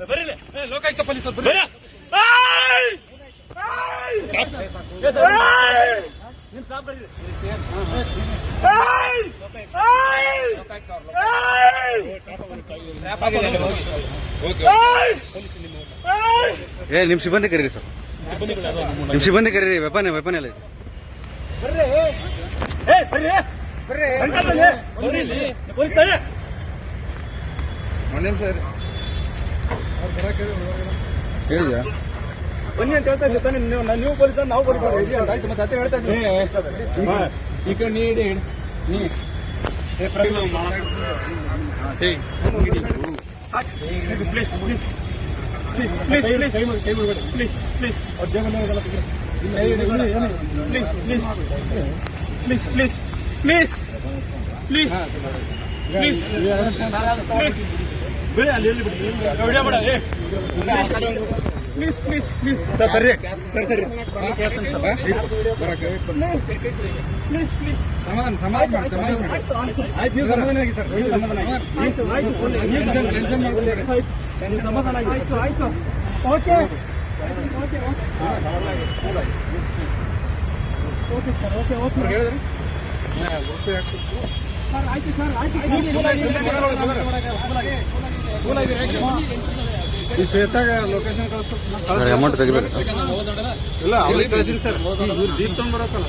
ಬರೀ ಲೋಕಾಯುಕ್ತ ಪೊಲೀಸರು ಬರೀ ನಿಮ್ ಸಾಬ್ ಬರ್ರಿ ನಿಮ್ ಸಿಬ್ಬಂದಿ ಕರೀರಿ ಸರ್, ನಿಮ್ ಸಿಬ್ಬಂದಿ ಕರೀರಿ. ವೆಪನ್ ಎಲ್ಲ ಇದೆ. ಹೇಳಿದ್ಯಾ ಬನ್ನಿ ಅಂತ ಹೇಳ್ತಾ ಇದ್ದಾನೆ. ನೀವು ಪೊಲೀಸ್ ನಾವು ಪೊಲೀಸ್ ಆಯ್ತು ಮತ್ತೆ ಅದೇ ಹೇಳ್ತಾ ಇದ್ದೀನಿ. ಈ ಕಡೆ ನೀಡಿ please please please please please please please please please please please please please ಬಿಡಿ ಅಲ್ಲಿ ಬಿಡಿ ವಿಡಿಯೋ ಮಾಡ ಪ್ಲೀಸ್ ಪ್ಲೀಸ್ ಪ್ಲೀಸ್ ಸರ್ ಸರಿ ಸರ್ ಸರಿ ಪ್ಲೀಸ್ ಪ್ಲೀಸ್ ಸಮಾಧಾನ ಆಯ್ತು ನೀವು ಸಮಾಧಾನ ಆಗಿ ಸರ್ ಸಮಾಧಾನ ಆಗಿ ಆಯ್ತು ಆಯ್ತು okay okay okay sir okay okay ಹೇಳಿದ್ರಿ ಸರ್ ಆಯ್ತು ಸರ್ ಆಯ್ತು ಈ ಶ್ವೇತಾಗ ಲೊಕೇಶನ್ ಕಳಿಸ್ತಾರೆ. ಅಮೌಂಟ್ ತೆಗಿಬೇಕು ಇಲ್ಲ ಅವ್ರಿಗೆ ಕಳಿಸಿಲ್ಲ ಸರ್. ಇವ್ರು ಜೀಪ್ ತಗೊಂಡ್ಬರತ್ತಲ್ಲ.